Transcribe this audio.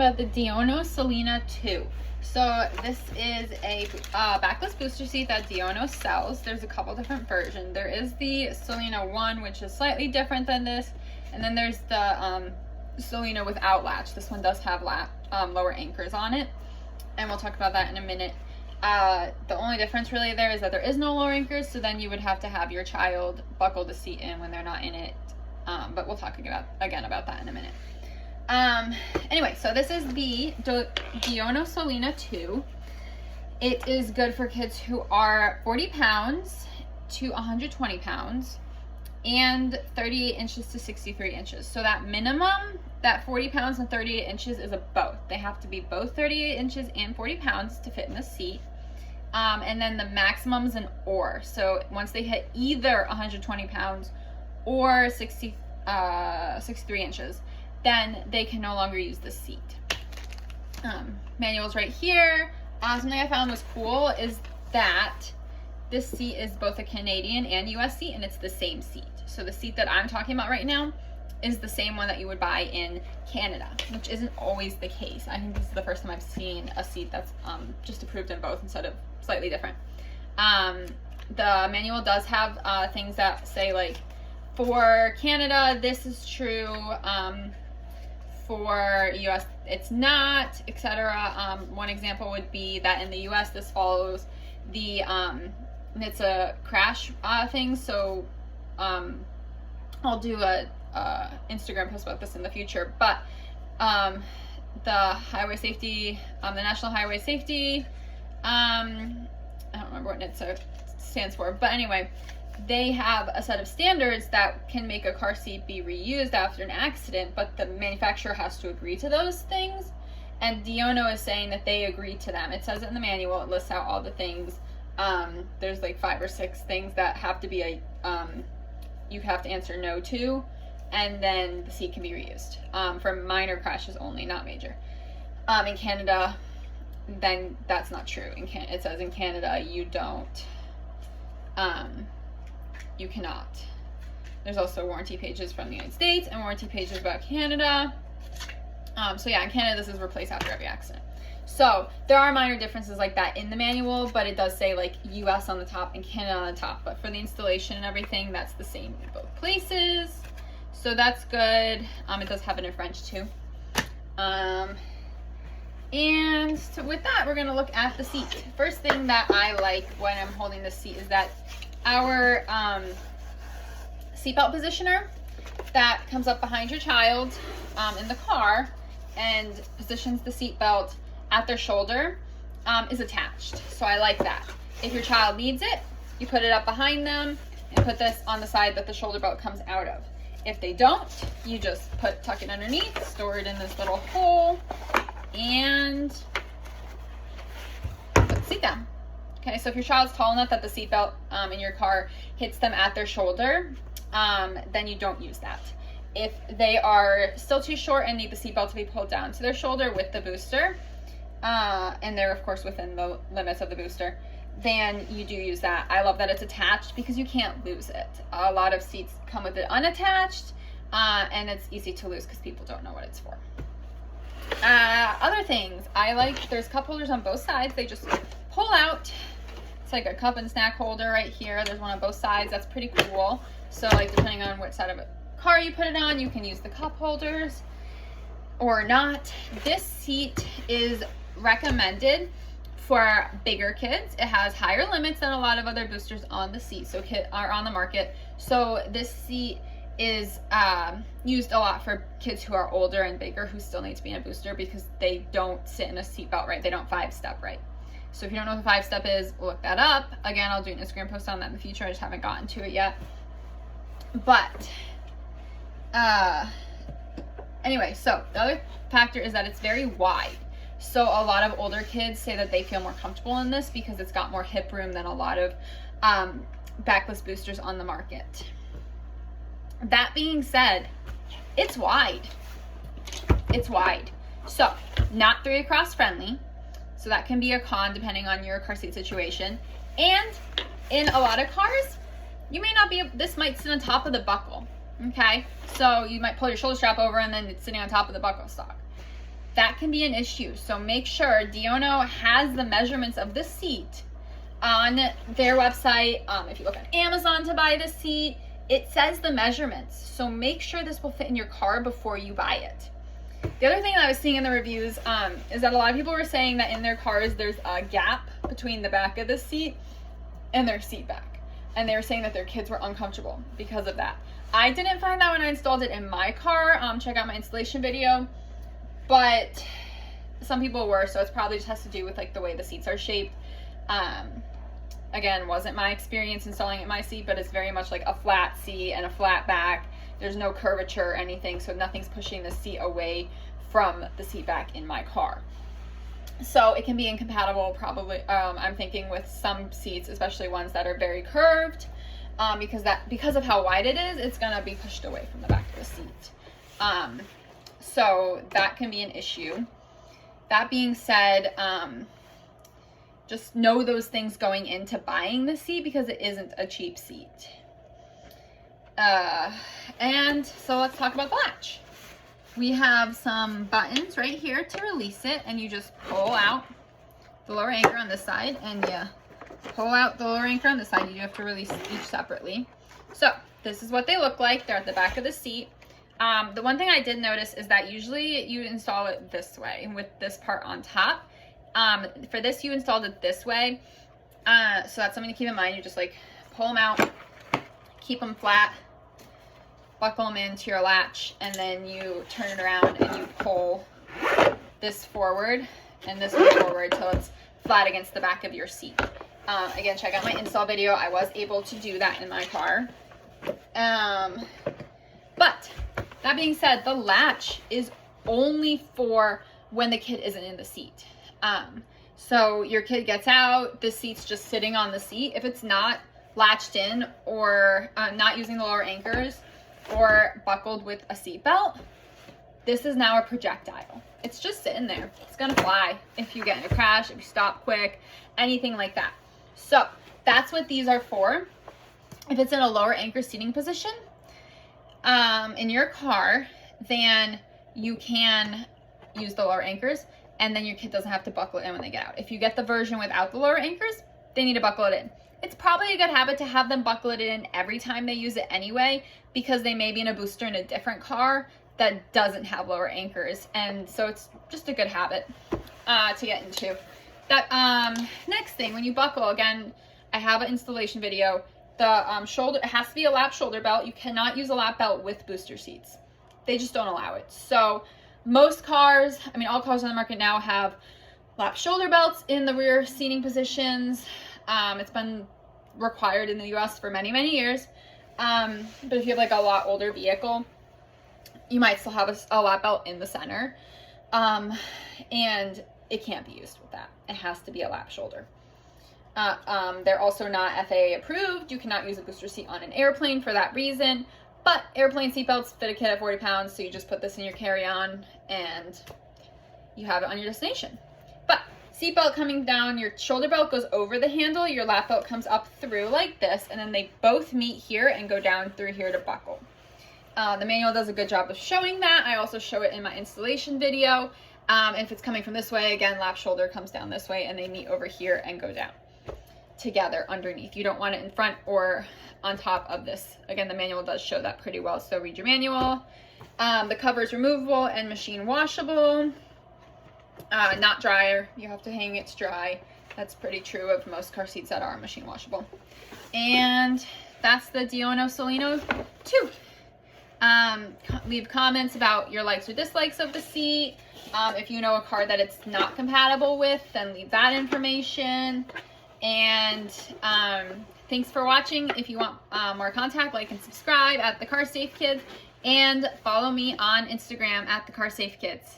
About the Diono Solana 2. So this is a backless booster seat that Diono sells. There's a couple different versions. There is the Solana 1, which is slightly different than this, and then there's the Solana without latch. This one does have lower anchors on it, and we'll talk about that in a minute. The only difference really there is that there is no lower anchors, so then you would have to have your child buckle the seat in when they're not in it, but we'll talk again about that in a minute. Anyway, so this is the Diono Solana 2. It is good for kids who are 40 pounds to 120 pounds and 38 inches to 63 inches. So that minimum, that 40 pounds and 38 inches is a both. They have to be both 38 inches and 40 pounds to fit in the seat. And then the maximum is an or. So once they hit either 120 pounds or 63 inches, then they can no longer use the seat. Manual's right here. Something I found was cool is that this seat is both a Canadian and US seat, and it's the same seat. So the seat that I'm talking about right now is the same one that you would buy in Canada, which isn't always the case. I think this is the first time I've seen a seat that's just approved in both instead of slightly different. The manual does have things that say, like, for Canada, this is true. For US, it's not, etc. One example would be that in the US, this follows the it's a crash thing. So I'll do a Instagram post about this in the future. But the highway safety, the National Highway Safety, I don't remember what NHTSA stands for, but anyway, they have a set of standards that can make a car seat be reused after an accident, but the manufacturer has to agree to those things, and Diono is saying that they agree to them. It says it in the manual, it lists out all the things. There's like 5 or 6 things that have to be you have to answer no to, and then the seat can be reused for minor crashes only, not major. In Canada, then that's not true. It says in Canada you don't you cannot. There's also warranty pages from the United States and warranty pages about Canada. So yeah, in Canada, this is replaced after every accident. So there are minor differences like that in the manual, but it does say like US on the top and Canada on the top. But for the installation and everything, that's the same in both places. So that's good. It does have it in French too. And so with that, we're gonna look at the seat. First thing that I like when I'm holding the seat is that our seatbelt positioner that comes up behind your child in the car and positions the seatbelt at their shoulder is attached. So I like that. If your child needs it, you put it up behind them and put this on the side that the shoulder belt comes out of. If they don't, you just tuck it underneath, store it in this little hole, and put the seat down. Okay, so if your child's tall enough that the seatbelt in your car hits them at their shoulder, then you don't use that. If they are still too short and need the seatbelt to be pulled down to their shoulder with the booster, and they're of course within the limits of the booster, then you do use that. I love that it's attached because you can't lose it. A lot of seats come with it unattached, and it's easy to lose because people don't know what it's for. Other things I like, there's cup holders on both sides. They just pull out. It's like a cup and snack holder right here. There's one on both sides. That's pretty cool. So like depending on what side of a car you put it on, you can use the cup holders or not. This seat is recommended for bigger kids. It has higher limits than a lot of other boosters on the seat, so are on the market. So this seat is used a lot for kids who are older and bigger who still need to be in a booster because they don't sit in a seatbelt right. They don't 5-step right. So if you don't know what the 5-step is, look that up. Again, I'll do an Instagram post on that in the future. I just haven't gotten to it yet. But anyway, so the other factor is that it's very wide. So a lot of older kids say that they feel more comfortable in this because it's got more hip room than a lot of backless boosters on the market. That being said, it's wide. It's wide. So not 3 across friendly. So that can be a con depending on your car seat situation. And in a lot of cars, you may not be, this might sit on top of the buckle, okay? So you might pull your shoulder strap over and then it's sitting on top of the buckle stock. that can be an issue. So make sure Diono has the measurements of the seat on their website. If you look on Amazon to buy the seat, it says the measurements. So make sure this will fit in your car before you buy it. The other thing that I was seeing in the reviews is that a lot of people were saying that in their cars there's a gap between the back of the seat and their seat back. And they were saying that their kids were uncomfortable because of that. I didn't find that when I installed it in my car. Check out my installation video. But some people were, so it's probably just has to do with like the way the seats are shaped. Again, wasn't my experience installing it in my seat, but it's very much like a flat seat and a flat back. There's no curvature or anything, so nothing's pushing the seat away from the seat back in my car. So it can be incompatible probably, I'm thinking, with some seats, especially ones that are very curved, because of how wide it is, it's gonna be pushed away from the back of the seat. So that can be an issue. That being said, just know those things going into buying the seat because it isn't a cheap seat. And so let's talk about the latch. We have some buttons right here to release it, and you just pull out the lower anchor on this side, and you pull out the lower anchor on this side. You do have to release each separately. So this is what they look like. They're at the back of the seat. The one thing I did notice is that usually you install it this way with this part on top. For this, you installed it this way. So that's something to keep in mind. You just like pull them out, keep them flat, buckle them into your latch, and then you turn it around and you pull this forward and this one forward till it's flat against the back of your seat. Again, check out my install video. I was able to do that in my car. But that being said, the latch is only for when the kid isn't in the seat. So your kid gets out, the seat's just sitting on the seat. If it's not latched in or not using the lower anchors or buckled with a seat belt, this is now a projectile. It's just sitting there. It's gonna fly if you get in a crash, if you stop quick, anything like that. So that's what these are for. If it's in a lower anchor seating position in your car, then you can use the lower anchors, and then your kid doesn't have to buckle it in when they get out. If you get the version without the lower anchors, they need to buckle it in. It's probably a good habit to have them buckle it in every time they use it anyway, because they may be in a booster in a different car that doesn't have lower anchors. And so it's just a good habit to get into. That next thing, when you buckle, again, I have an installation video. The shoulder, it has to be a lap shoulder belt. You cannot use a lap belt with booster seats. They just don't allow it. So most cars, I mean, all cars on the market now have lap shoulder belts in the rear seating positions. It's been required in the US for many, many years. But if you have like a lot older vehicle, you might still have a lap belt in the center. And it can't be used with that. It has to be a lap shoulder. They're also not FAA approved. You cannot use a booster seat on an airplane for that reason. But airplane seatbelts fit a kid at 40 pounds, so you just put this in your carry-on and you have it on your destination. But seatbelt coming down, your shoulder belt goes over the handle, your lap belt comes up through like this, and then they both meet here and go down through here to buckle. The manual does a good job of showing that. I also show it in my installation video. If it's coming from this way, again, lap shoulder comes down this way and they meet over here and go down together underneath. You don't want it in front or on top of this. Again, the manual does show that pretty well, so read your manual. The cover is removable and machine washable. Not dryer. You have to hang it to dry. That's pretty true of most car seats that are machine washable. And that's the Diono Solana 2. Leave comments about your likes or dislikes of the seat. If you know a car that it's not compatible with, then leave that information. And thanks for watching. If you want more contact, like and subscribe at The Car Safe Kids, and follow me on Instagram at The Car Safe Kids.